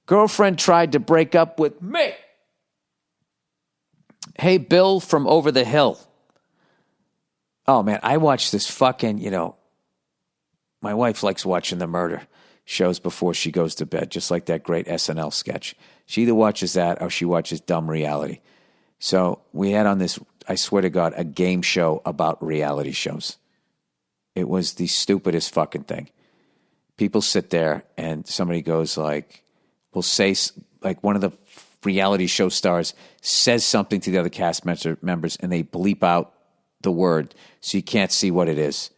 Girlfriend tried to break up with me. Hey, Bill from over the hill. Oh, man, I watch this fucking, my wife likes watching the murder shows before she goes to bed, just like that great SNL sketch. She either watches that or she watches dumb reality. So we had on this, I swear to God, a game show about reality shows. It was the stupidest fucking thing. People sit there and somebody goes like, will say, like one of the reality show stars says something to the other cast members and they bleep out the word so you can't see what it is.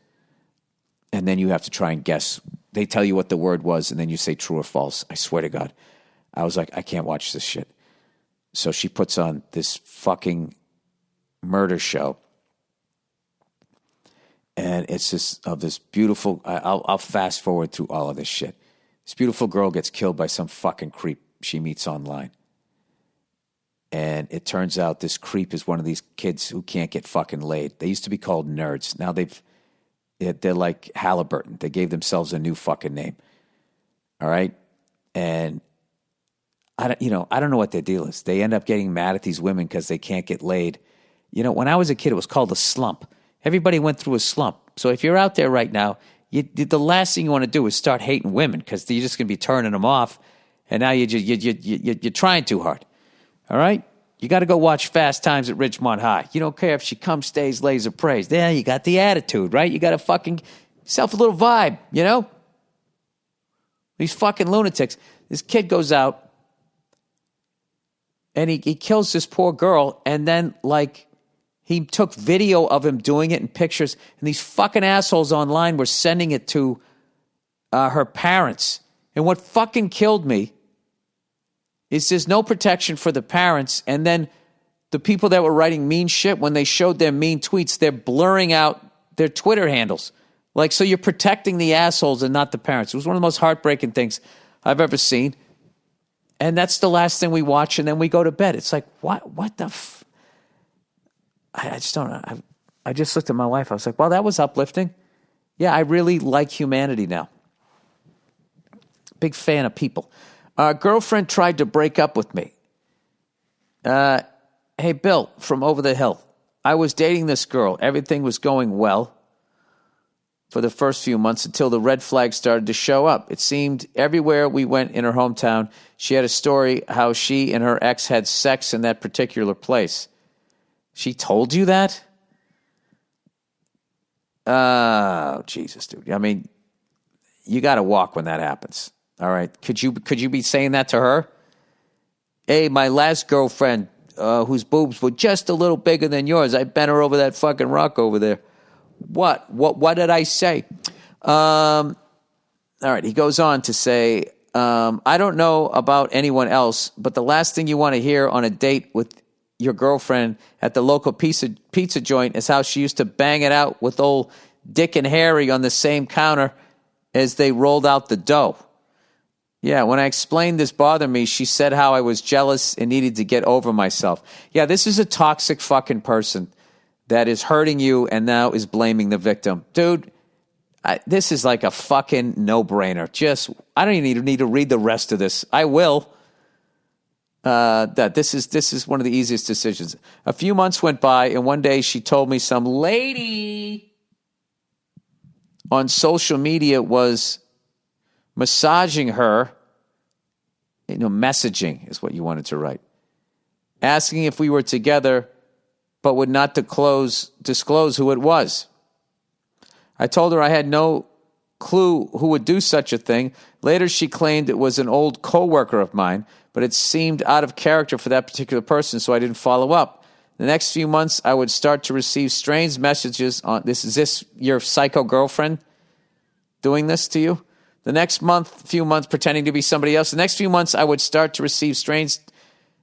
And then you have to try and guess. They tell you what the word was and then you say true or false. I swear to God. I was like, I can't watch this shit. So she puts on this fucking murder show. And it's just of this beautiful, I'll fast forward through all of this shit. This beautiful girl gets killed by some fucking creep she meets online. And it turns out this creep is one of these kids who can't get fucking laid. They used to be called nerds. Now they're like Halliburton. They gave themselves a new fucking name. All right? And I don't know what their deal is. They end up getting mad at these women because they can't get laid. When I was a kid, it was called a slump. Everybody went through a slump. So if you're out there right now, the last thing you want to do is start hating women because you're just going to be turning them off. And now you're trying too hard. All right? You got to go watch Fast Times at Ridgemont High. You don't care if she comes, stays, lays, or prays. There, you got the attitude, right? You got to fucking yourself a little vibe, These fucking lunatics. This kid goes out and he kills this poor girl and then, he took video of him doing it and pictures, and these fucking assholes online were sending it to her parents. And what fucking killed me is there's no protection for the parents, and then the people that were writing mean shit, when they showed their mean tweets, they're blurring out their Twitter handles. So you're protecting the assholes and not the parents. It was one of the most heartbreaking things I've ever seen. And that's the last thing we watch, and then we go to bed. It's like, what the I just don't know. I just looked at my wife. I was like, well, that was uplifting. Yeah, I really like humanity now. Big fan of people. Girlfriend tried to break up with me. Hey, Bill from over the hill. I was dating this girl. Everything was going well for the first few months until the red flags started to show up. It seemed everywhere we went in her hometown, she had a story how she and her ex had sex in that particular place. She told you that? Oh, Jesus, dude. I mean, you got to walk when that happens. All right. Could you be saying that to her? Hey, my last girlfriend, whose boobs were just a little bigger than yours, I bent her over that fucking rock over there. What did I say? All right. He goes on to say, I don't know about anyone else, but the last thing you want to hear on a date with your girlfriend at the local pizza joint is how she used to bang it out with old Dick and Harry on the same counter as they rolled out the dough. Yeah, when I explained this bothered me, she said how I was jealous and needed to get over myself. Yeah, this is a toxic fucking person that is hurting you and now is blaming the victim. Dude, this is like a fucking no-brainer. I don't even need to read the rest of this. I will. That this is one of the easiest decisions. A few months went by, and one day she told me some lady on social media was massaging her. Messaging is what you wanted to write. Asking if we were together, but would not disclose who it was. I told her I had no clue who would do such a thing. Later, she claimed it was an old coworker of mine, but it seemed out of character for that particular person, so I didn't follow up. The next few months, I would start to receive strange messages on this. Is this your psycho girlfriend doing this to you? The next few months, pretending to be somebody else. The next few months, I would start to receive strange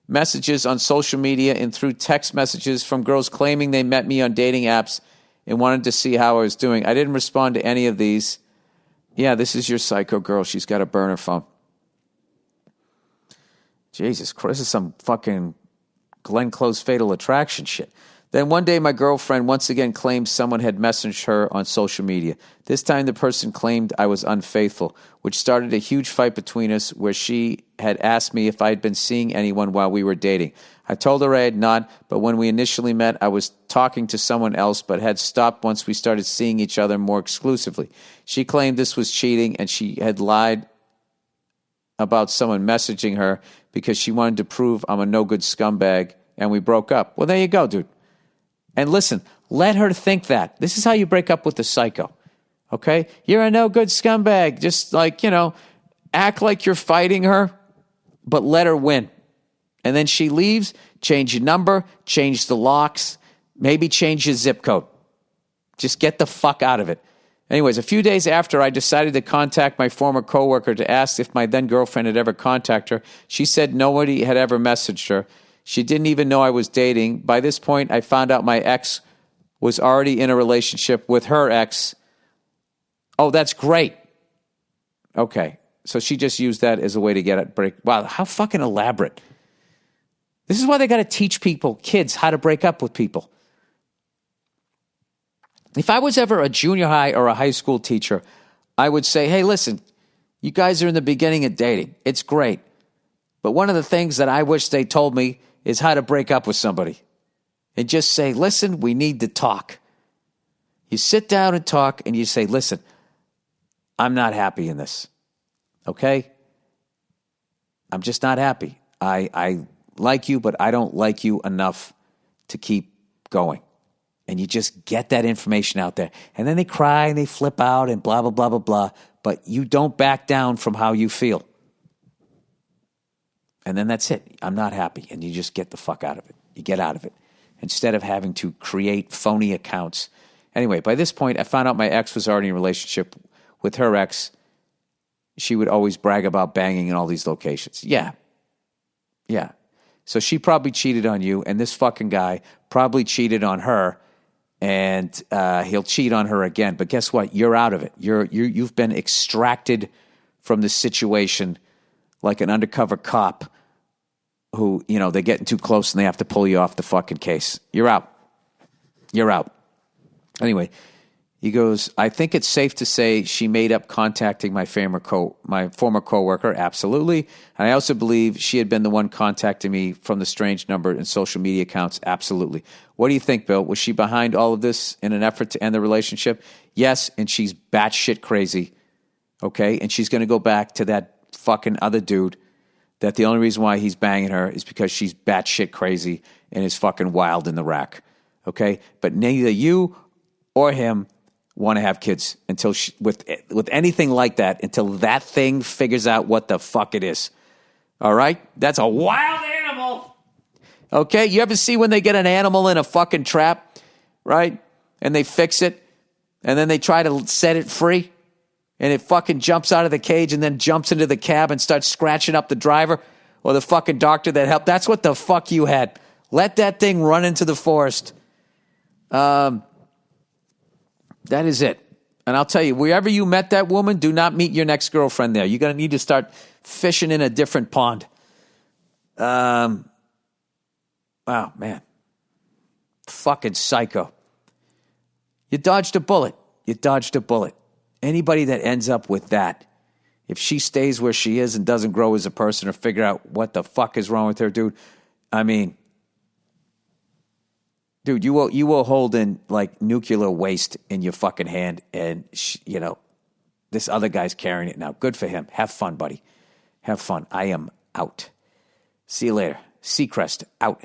messages on social media and through text messages from girls claiming they met me on dating apps and wanted to see how I was doing. I didn't respond to any of these. Yeah, this is your psycho girl. She's got a burner phone. Jesus Christ, this is some fucking Glenn Close Fatal Attraction shit. Then one day, my girlfriend once again claimed someone had messaged her on social media. This time, the person claimed I was unfaithful, which started a huge fight between us where she had asked me if I had been seeing anyone while we were dating. I told her I had not, but when we initially met, I was talking to someone else, but had stopped once we started seeing each other more exclusively. She claimed this was cheating, and she had lied about someone messaging her because she wanted to prove I'm a no-good scumbag, and we broke up. Well, there you go, dude. And listen, let her think that. This is how you break up with the psycho. Okay? You're a no-good scumbag. Just like, act like you're fighting her, but let her win. And then she leaves, change your number, change the locks, maybe change your zip code. Just get the fuck out of it. Anyways, a few days after I decided to contact my former coworker to ask if my then girlfriend had ever contacted her, she said nobody had ever messaged her. She didn't even know I was dating. By this point, I found out my ex was already in a relationship with her ex. Oh, that's great. Okay. So she just used that as a way to get it break. Wow, how fucking elaborate. This is why they got to teach kids, how to break up with people. If I was ever a junior high or a high school teacher, I would say, hey, listen, you guys are in the beginning of dating. It's great. But one of the things that I wish they told me is how to break up with somebody. And just say, listen, we need to talk. You sit down and talk and you say, listen, I'm not happy in this. Okay? I'm just not happy. I like you, but I don't like you enough to keep going. And you just get that information out there. And then they cry and they flip out and blah, blah, blah, blah, blah. But you don't back down from how you feel. And then that's it. I'm not happy. And you just get the fuck out of it. You get out of it. Instead of having to create phony accounts. Anyway, by this point, I found out my ex was already in a relationship with her ex. She would always brag about banging in all these locations. Yeah. So she probably cheated on you, and this fucking guy probably cheated on her, and he'll cheat on her again. But guess what? You're out of it. You've been extracted from the situation like an undercover cop who, they're getting too close and they have to pull you off the fucking case. You're out. Anyway, he goes, I think it's safe to say she made up contacting my former coworker. Absolutely. And I also believe she had been the one contacting me from the strange number and social media accounts. Absolutely. What do you think, Bill? Was she behind all of this in an effort to end the relationship? Yes, and she's batshit crazy. Okay? And she's going to go back to that fucking other dude that the only reason why he's banging her is because she's batshit crazy and is fucking wild in the rack. Okay? But neither you or him want to have kids until with anything like that, until that thing figures out what the fuck it is. All right? That's a wild animal. Okay? You ever see when they get an animal in a fucking trap, right? And they fix it, and then they try to set it free, and it fucking jumps out of the cage and then jumps into the cab and starts scratching up the driver or the fucking doctor that helped. That's what the fuck you had. Let that thing run into the forest. That is it. And I'll tell you, wherever you met that woman, do not meet your next girlfriend there. You're going to need to start fishing in a different pond. Wow, man. Fucking psycho. You dodged a bullet. Anybody that ends up with that, if she stays where she is and doesn't grow as a person or figure out what the fuck is wrong with her, dude, I mean, dude, you will hold in like nuclear waste in your fucking hand, and this other guy's carrying it now. Good for him. Have fun, buddy. Have fun. I am out. See you later. Seacrest out.